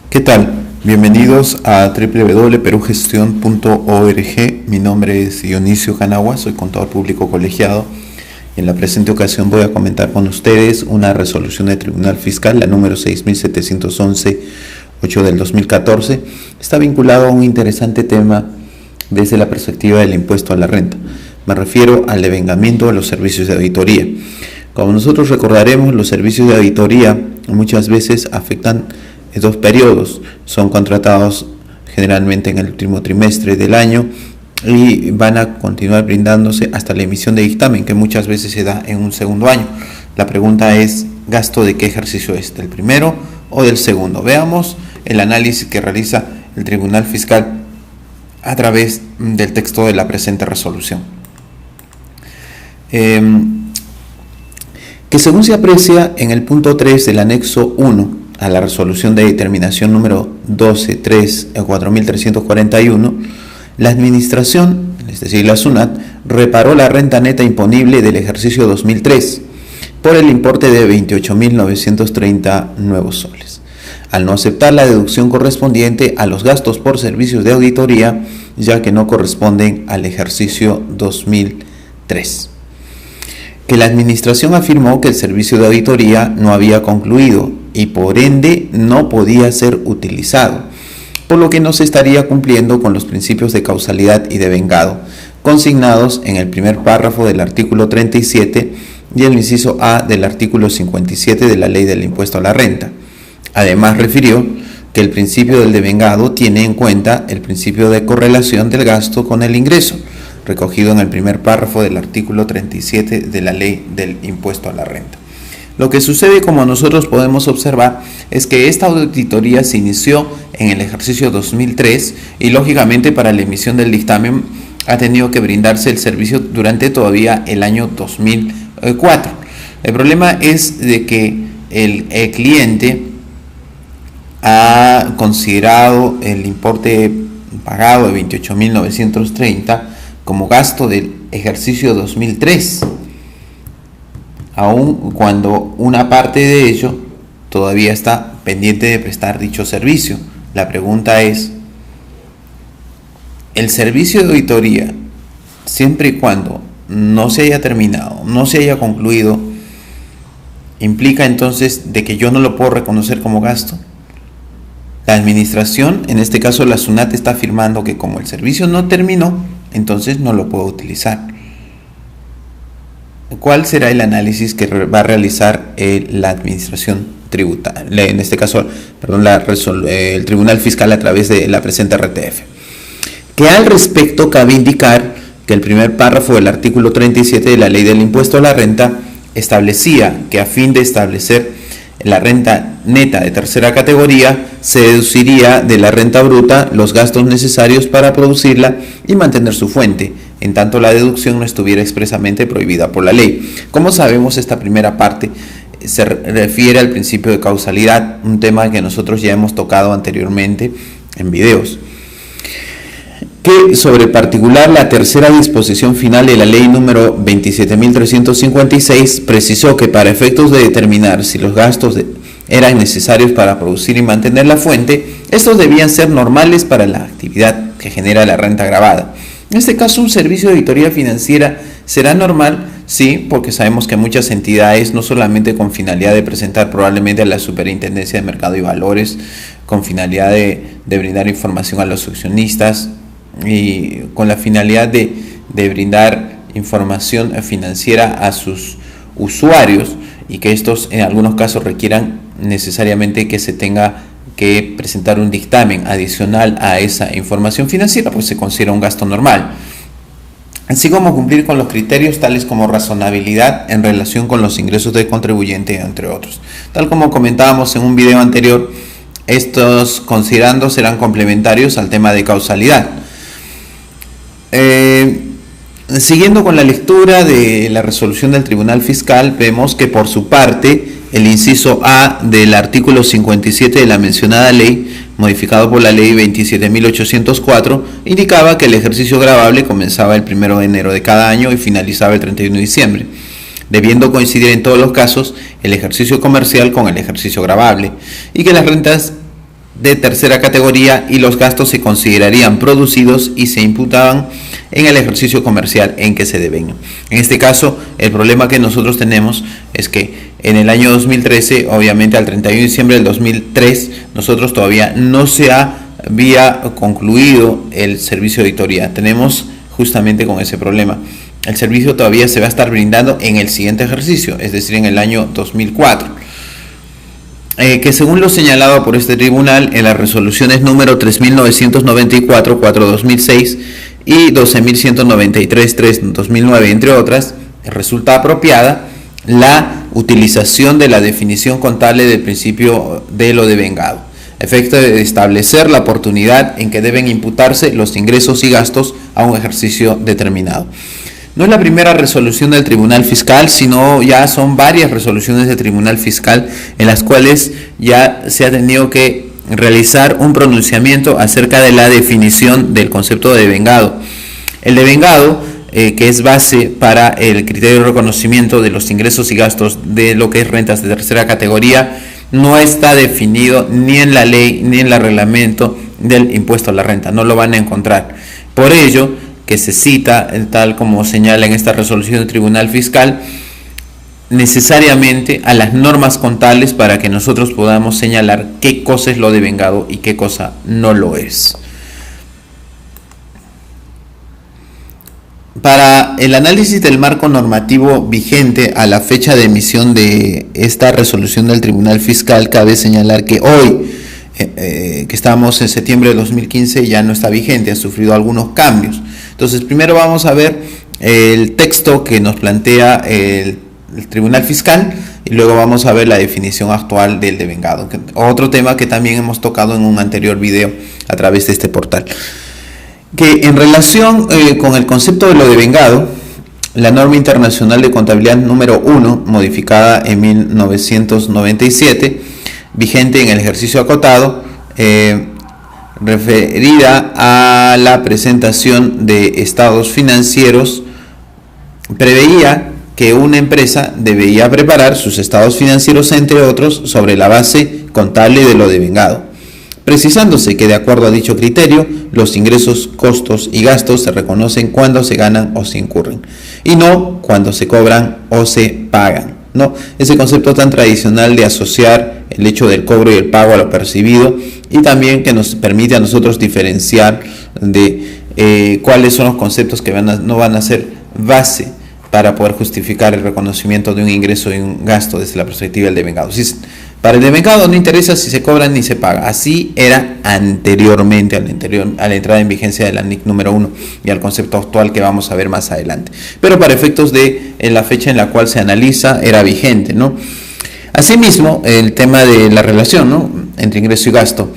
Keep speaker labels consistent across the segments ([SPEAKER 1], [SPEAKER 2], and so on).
[SPEAKER 1] ¿Qué tal? Bienvenidos a www.perugestion.org. Mi nombre es Dionisio Canagua, soy contador público colegiado. En la presente ocasión voy a comentar con ustedes una resolución del Tribunal Fiscal, la número 6711, 8 del 2014. Está vinculado a un interesante tema desde la perspectiva del impuesto a la renta. Me refiero al devengamiento de los servicios de auditoría. Como nosotros recordaremos, los servicios de auditoría muchas veces afectan dos periodos. Son contratados generalmente en el último trimestre del año y van a continuar brindándose hasta la emisión de dictamen, que muchas veces se da en un segundo año. La pregunta es, ¿gasto de qué ejercicio es? ¿Del primero o del segundo? Veamos el análisis que realiza el Tribunal Fiscal a través del texto de la presente resolución. Que según se aprecia en el punto 3 del anexo 1 a la resolución de determinación número 12.3 la administración, es decir, la SUNAT, reparó la renta neta imponible del ejercicio 2003 por el importe de 28.930 nuevos soles, al no aceptar la deducción correspondiente a los gastos por servicios de auditoría, ya que no corresponden al ejercicio 2003. Que la administración afirmó que el servicio de auditoría no había concluido y por ende no podía ser utilizado, por lo que no se estaría cumpliendo con los principios de causalidad y devengado consignados en el primer párrafo del artículo 37 y el inciso A del artículo 57 de la Ley del Impuesto a la Renta. Además, refirió que el principio del devengado tiene en cuenta el principio de correlación del gasto con el ingreso, recogido en el primer párrafo del artículo 37 de la Ley del Impuesto a la Renta. Lo que sucede, como nosotros podemos observar, es que esta auditoría se inició en el ejercicio 2003 y lógicamente para la emisión del dictamen ha tenido que brindarse el servicio durante todavía el año 2004. El problema es de que el cliente ha considerado el importe pagado de 28.930 como gasto del ejercicio 2003, aun cuando una parte de ello todavía está pendiente de prestar dicho servicio. La pregunta es, el servicio de auditoría, siempre y cuando no se haya terminado, no se haya concluido, ¿implica entonces de que yo no lo puedo reconocer como gasto? La administración, en este caso la SUNAT, está afirmando que como el servicio no terminó, entonces no lo puedo utilizar. ¿Cuál será el análisis que va a realizar la administración tributaria? En este caso, el Tribunal Fiscal a través de la presente RTF. Que al respecto cabe indicar que el primer párrafo del artículo 37 de la Ley del Impuesto a la Renta establecía que a fin de establecer la renta neta de tercera categoría, se deduciría de la renta bruta los gastos necesarios para producirla y mantener su fuente, en tanto la deducción no estuviera expresamente prohibida por la ley. Como sabemos, esta primera parte se refiere al principio de causalidad, un tema que nosotros ya hemos tocado anteriormente en videos. Que sobre particular la tercera disposición final de la ley número 27.356 precisó que para efectos de determinar si los gastos eran necesarios para producir y mantener la fuente, estos debían ser normales para la actividad que genera la renta gravada. En este caso, un servicio de auditoría financiera será normal, sí, porque sabemos que muchas entidades, no solamente con finalidad de presentar probablemente a la Superintendencia de Mercado y Valores, con finalidad de brindar información a los accionistas, y con la finalidad de brindar información financiera a sus usuarios y que estos en algunos casos requieran necesariamente que se tenga que presentar un dictamen adicional a esa información financiera, pues se considera un gasto normal. Así como cumplir con los criterios tales como razonabilidad en relación con los ingresos del contribuyente, entre otros. Tal como comentábamos en un video anterior, estos considerandos serán complementarios al tema de causalidad. Siguiendo con la lectura de la resolución del Tribunal Fiscal, vemos que por su parte el inciso A del artículo 57 de la mencionada ley, modificado por la ley 27.804, indicaba que el ejercicio gravable comenzaba el 1 de enero de cada año y finalizaba el 31 de diciembre, debiendo coincidir en todos los casos el ejercicio comercial con el ejercicio gravable, y que las rentas de tercera categoría y los gastos se considerarían producidos y se imputaban en el ejercicio comercial en que se devengan. En este caso, el problema que nosotros tenemos es que en el año 2013, obviamente al 31 de diciembre del 2003, nosotros todavía no se había concluido el servicio de auditoría. Tenemos justamente con ese problema. El servicio todavía se va a estar brindando en el siguiente ejercicio, es decir, en el año 2004. Que según lo señalado por este tribunal en las resoluciones número 3.994, 4/2006 y 12.193, 3/2009, entre otras, resulta apropiada la utilización de la definición contable del principio de lo devengado, efecto de establecer la oportunidad en que deben imputarse los ingresos y gastos a un ejercicio determinado. No es la primera resolución del Tribunal Fiscal, sino ya son varias resoluciones del Tribunal Fiscal en las cuales ya se ha tenido que realizar un pronunciamiento acerca de la definición del concepto de devengado. El devengado, que es base para el criterio de reconocimiento de los ingresos y gastos de lo que es rentas de tercera categoría, no está definido ni en la ley ni en el reglamento del impuesto a la renta, no lo van a encontrar. Por ello, que se cita, tal como señala en esta resolución del Tribunal Fiscal, necesariamente a las normas contables para que nosotros podamos señalar qué cosa es lo devengado y qué cosa no lo es. Para el análisis del marco normativo vigente a la fecha de emisión de esta resolución del Tribunal Fiscal, cabe señalar que hoy, que estamos en septiembre de 2015, ya no está vigente, ha sufrido algunos cambios. Entonces, primero vamos a ver el texto que nos plantea el Tribunal Fiscal y luego vamos a ver la definición actual del devengado. Otro tema que también hemos tocado en un anterior video a través de este portal. Que en relación con el concepto de lo devengado, la norma internacional de contabilidad número 1, modificada en 1997, vigente en el ejercicio acotado, referida a la presentación de estados financieros, preveía que una empresa debía preparar sus estados financieros, entre otros, sobre la base contable de lo devengado, precisándose que de acuerdo a dicho criterio, los ingresos, costos y gastos se reconocen cuando se ganan o se incurren, y no cuando se cobran o se pagan. ¿No? Ese concepto tan tradicional de asociar el hecho del cobro y el pago a lo percibido, y también que nos permite a nosotros diferenciar de cuáles son los conceptos que no van a ser base para poder justificar el reconocimiento de un ingreso y un gasto desde la perspectiva del devengado. Para el devengado no interesa si se cobra ni se paga. Así era anteriormente, a la entrada en vigencia de la NIC número 1 y al concepto actual que vamos a ver más adelante. Pero para efectos de la fecha en la cual se analiza, era vigente, ¿no? Asimismo, el tema de la relación, ¿no?, entre ingreso y gasto,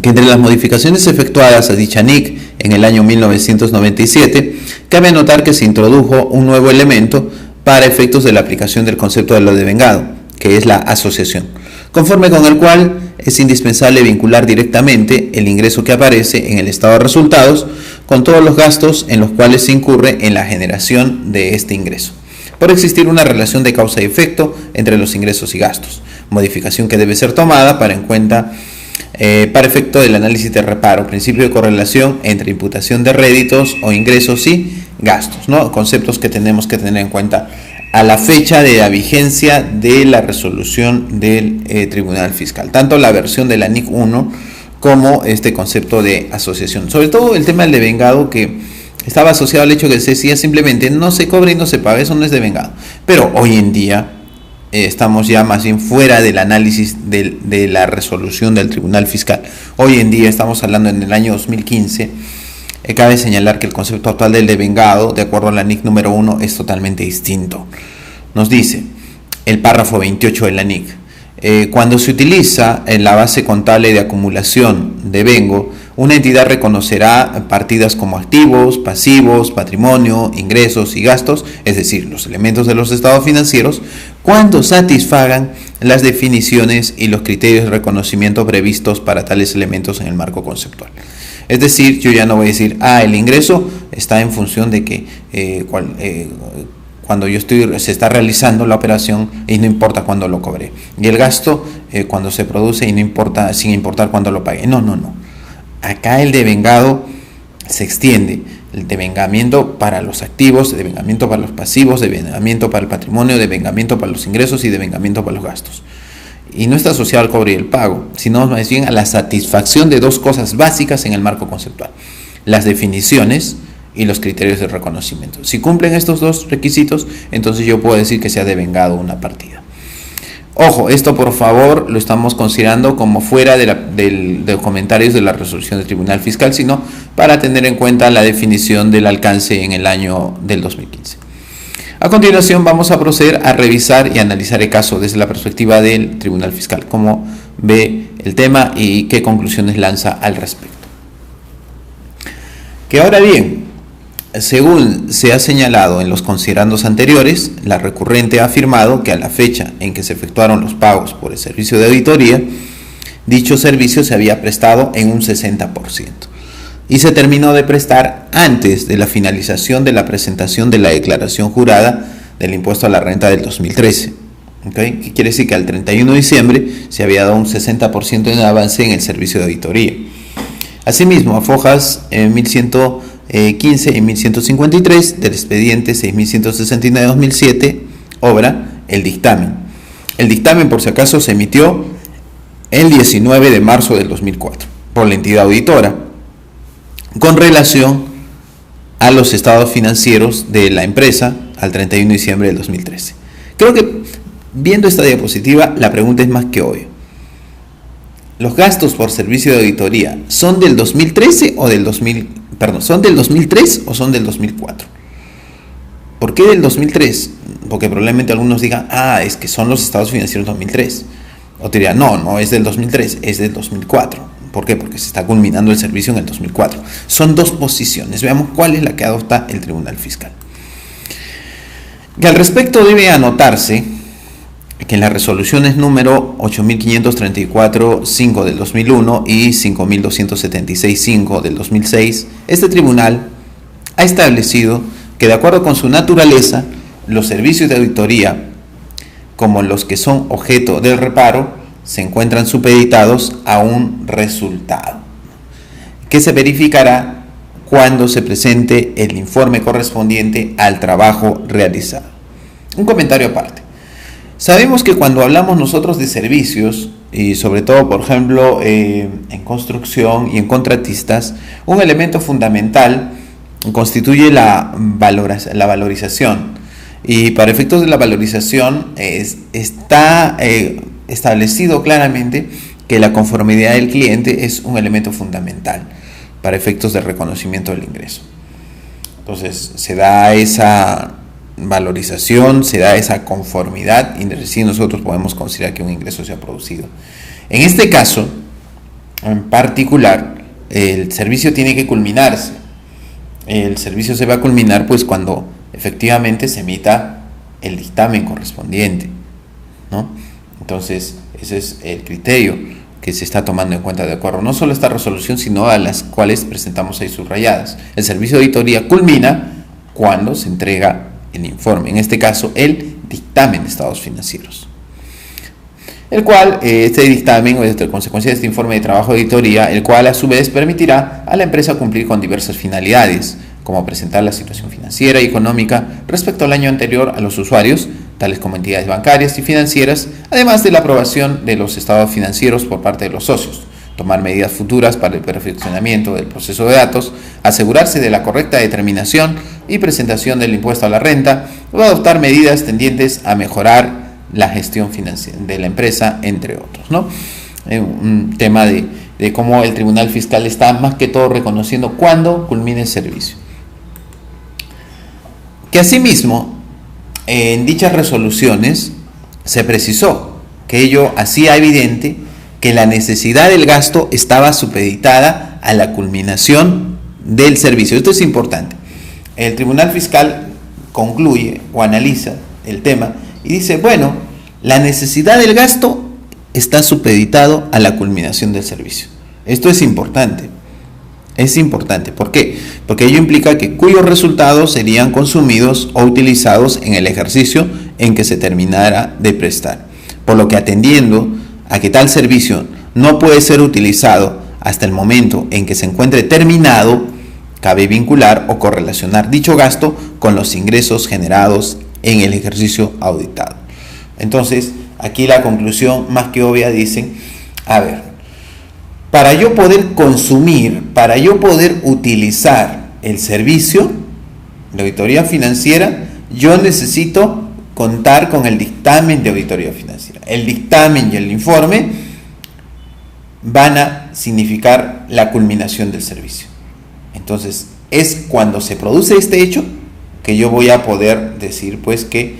[SPEAKER 1] que entre las modificaciones efectuadas a dicha NIC en el año 1997, cabe notar que se introdujo un nuevo elemento para efectos de la aplicación del concepto de lo devengado, que es la asociación, conforme con el cual es indispensable vincular directamente el ingreso que aparece en el estado de resultados con todos los gastos en los cuales se incurre en la generación de este ingreso, por existir una relación de causa y efecto entre los ingresos y gastos, modificación que debe ser tomada para efecto del análisis de reparo, principio de correlación entre imputación de réditos o ingresos y gastos, ¿no? Conceptos que tenemos que tener en cuenta a la fecha de la vigencia de la resolución del Tribunal Fiscal, tanto la versión de la NIC 1 como este concepto de asociación. Sobre todo el tema del devengado, que estaba asociado al hecho que se decía simplemente no se cobra y no se paga, eso no es devengado. Pero hoy en día estamos ya más bien fuera del análisis de la resolución del Tribunal Fiscal. Hoy en día estamos hablando en el año 2015. Cabe señalar que el concepto actual del devengado, de acuerdo a la NIC número 1, es totalmente distinto. Nos dice el párrafo 28 de la NIC: cuando se utiliza en la base contable de acumulación de vengo, una entidad reconocerá partidas como activos, pasivos, patrimonio, ingresos y gastos, es decir, los elementos de los estados financieros, cuando satisfagan las definiciones y los criterios de reconocimiento previstos para tales elementos en el marco conceptual. Es decir, yo ya no voy a decir, el ingreso está en función de que cuando se está realizando la operación y no importa cuándo lo cobré. Y el gasto cuando se produce y no importa, sin importar cuándo lo pague. No. Acá el devengado se extiende. El devengamiento para los activos, devengamiento para los pasivos, devengamiento para el patrimonio, devengamiento para los ingresos y devengamiento para los gastos. Y no está asociado al cobro y el pago, sino más bien a la satisfacción de dos cosas básicas en el marco conceptual: las definiciones y los criterios de reconocimiento. Si cumplen estos dos requisitos, entonces yo puedo decir que se ha devengado una partida. Ojo, esto por favor lo estamos considerando como fuera de los comentarios de la resolución del Tribunal Fiscal, sino para tener en cuenta la definición del alcance en el año del 2015. A continuación vamos a proceder a revisar y analizar el caso desde la perspectiva del Tribunal Fiscal, cómo ve el tema y qué conclusiones lanza al respecto. Que ahora bien, según se ha señalado en los considerandos anteriores, la recurrente ha afirmado que a la fecha en que se efectuaron los pagos por el servicio de auditoría, dicho servicio se había prestado en un 60% y se terminó de prestar antes de la finalización de la presentación de la declaración jurada del impuesto a la renta del 2013. ¿Okay? ¿Qué quiere decir? Que al 31 de diciembre se había dado un 60% de avance en el servicio de auditoría. Asimismo, a fojas 1115 y 1153 del expediente 6169 de 2007, obra el dictamen. El dictamen, por si acaso, se emitió el 19 de marzo del 2004 por la entidad auditora con relación a los estados financieros de la empresa al 31 de diciembre del 2013. Creo que viendo esta diapositiva la pregunta es más que obvia. ¿Los gastos por servicio de auditoría son del 2013 o del 2000? ¿Son del 2003 o son del 2004? ¿Por qué del 2003? Porque probablemente algunos digan, es que son los estados financieros 2003. O te dirán, no es del 2003, es del 2004. ¿Por qué? Porque se está culminando el servicio en el 2004. Son dos posiciones. Veamos cuál es la que adopta el Tribunal Fiscal. Que al respecto debe anotarse que en las resoluciones número 8534-5 del 2001 y 5276-5 del 2006, este tribunal ha establecido que de acuerdo con su naturaleza, los servicios de auditoría, como los que son objeto del reparo, se encuentran supeditados a un resultado, que se verificará cuando se presente el informe correspondiente al trabajo realizado. Un comentario aparte. Sabemos que cuando hablamos nosotros de servicios, y sobre todo, por ejemplo, en construcción y en contratistas, un elemento fundamental constituye la valorización. Y para efectos de la valorización está establecido claramente que la conformidad del cliente es un elemento fundamental para efectos de reconocimiento del ingreso. Entonces, se da esa valorización, se da esa conformidad y recién nosotros podemos considerar que un ingreso se ha producido. En este caso, en particular, el servicio tiene que culminarse. El servicio se va a culminar pues cuando efectivamente se emita el dictamen correspondiente, ¿no? Entonces, ese es el criterio que se está tomando en cuenta de acuerdo no solo a esta resolución, sino a las cuales presentamos ahí subrayadas. El servicio de auditoría culmina cuando se entrega el informe, en este caso el dictamen de estados financieros, el cual, este dictamen o de consecuencia de este informe de trabajo de auditoría, el cual a su vez permitirá a la empresa cumplir con diversas finalidades, como presentar la situación financiera y económica respecto al año anterior a los usuarios, tales como entidades bancarias y financieras, además de la aprobación de los estados financieros por parte de los socios, tomar medidas futuras para el perfeccionamiento del proceso de datos, asegurarse de la correcta determinación y presentación del impuesto a la renta, o adoptar medidas tendientes a mejorar la gestión financiera de la empresa, entre otros, ¿no? Un tema de cómo el Tribunal Fiscal está más que todo reconociendo cuándo culmina el servicio. Que asimismo, en dichas resoluciones se precisó que ello hacía evidente que la necesidad del gasto estaba supeditada a la culminación del servicio. Esto es importante. El Tribunal Fiscal concluye o analiza el tema y dice, bueno, la necesidad del gasto está supeditado a la culminación del servicio. Esto es importante. Es importante. ¿Por qué? Porque ello implica que cuyos resultados serían consumidos o utilizados en el ejercicio en que se terminara de prestar. Por lo que atendiendo a que tal servicio no puede ser utilizado hasta el momento en que se encuentre terminado, cabe vincular o correlacionar dicho gasto con los ingresos generados en el ejercicio auditado. Entonces, aquí la conclusión más que obvia dicen, a ver, para yo poder consumir, para yo poder utilizar el servicio de auditoría financiera, yo necesito contar con el dictamen de auditoría financiera. El dictamen y el informe van a significar la culminación del servicio. Entonces, es cuando se produce este hecho que yo voy a poder decir pues que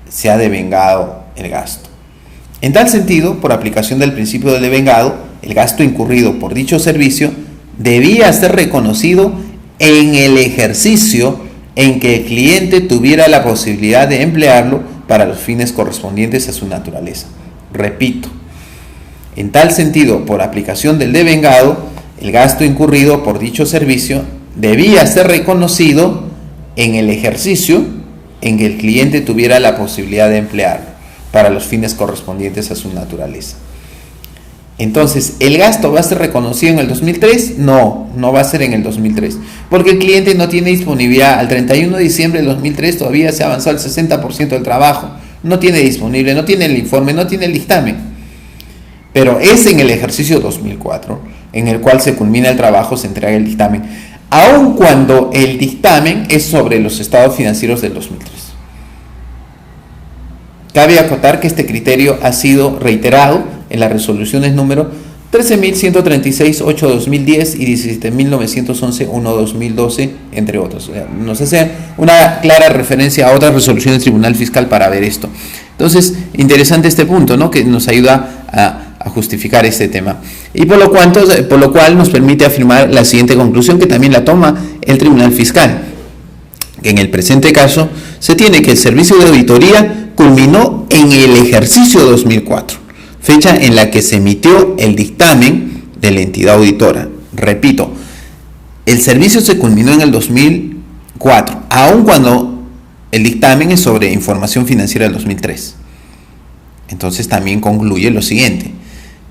[SPEAKER 1] se ha devengado el gasto. En tal sentido, por aplicación del principio del devengado, el gasto incurrido por dicho servicio debía ser reconocido en el ejercicio en que el cliente tuviera la posibilidad de emplearlo para los fines correspondientes a su naturaleza. Repito, en tal sentido, por aplicación del devengado, el gasto incurrido por dicho servicio debía ser reconocido en el ejercicio en que el cliente tuviera la posibilidad de emplearlo para los fines correspondientes a su naturaleza. Entonces, ¿el gasto va a ser reconocido en el 2003? No, no va a ser en el 2003, porque el cliente no tiene disponibilidad. Al 31 de diciembre del 2003 todavía se ha avanzado el 60% del trabajo, no tiene disponible, no tiene el informe, no tiene el dictamen. Pero es en el ejercicio 2004 en el cual se culmina el trabajo, se entrega el dictamen, aun cuando el dictamen es sobre los estados financieros del 2003. Cabe acotar que este criterio ha sido reiterado en las resoluciones número 13.136/8/2010 y 17.911/1/2012, entre otros. Nos hace una clara referencia a otras resoluciones del Tribunal Fiscal para ver esto. Entonces, interesante este punto, ¿no?, que nos ayuda a justificar este tema. Y por lo cual nos permite afirmar la siguiente conclusión, que también la toma el Tribunal Fiscal, que en el presente caso se tiene que el servicio de auditoría culminó en el ejercicio 2004, fecha en la que se emitió el dictamen de la entidad auditora. Repito, el servicio se culminó en el 2004, aun cuando el dictamen es sobre información financiera del 2003. Entonces también concluye lo siguiente: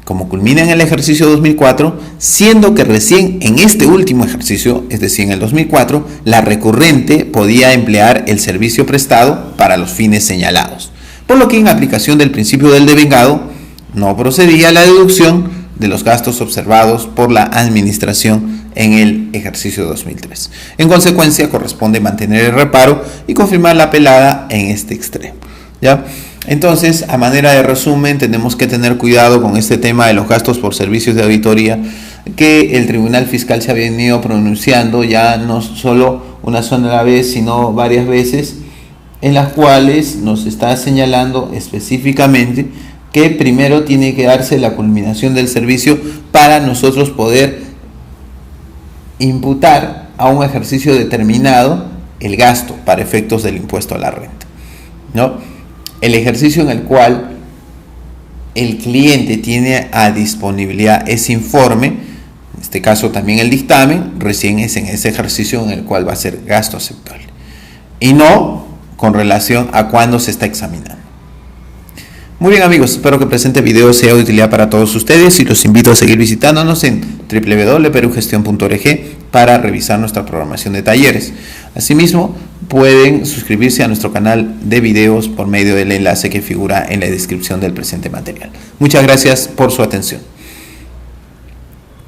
[SPEAKER 1] como culmina en el ejercicio 2004, siendo que recién en este último ejercicio, es decir, en el 2004, la recurrente podía emplear el servicio prestado para los fines señalados, por lo que en aplicación del principio del devengado no procedía la deducción de los gastos observados por la administración en el ejercicio 2003. En consecuencia, corresponde mantener el reparo y confirmar la apelada en este extremo, ¿ya? Entonces, a manera de resumen, tenemos que tener cuidado con este tema de los gastos por servicios de auditoría, que el Tribunal Fiscal se ha venido pronunciando ya no solo una sola vez, sino varias veces, en las cuales nos está señalando específicamente que primero tiene que darse la culminación del servicio para nosotros poder imputar a un ejercicio determinado el gasto para efectos del impuesto a la renta, ¿no? El ejercicio en el cual el cliente tiene a disponibilidad ese informe, en este caso también el dictamen, recién es en ese ejercicio en el cual va a ser gasto aceptable, y no con relación a cuándo se está examinando. Muy bien, amigos, espero que el presente video sea de utilidad para todos ustedes y los invito a seguir visitándonos en www.perugestion.org para revisar nuestra programación de talleres. Asimismo, pueden suscribirse a nuestro canal de videos por medio del enlace que figura en la descripción del presente material. Muchas gracias por su atención.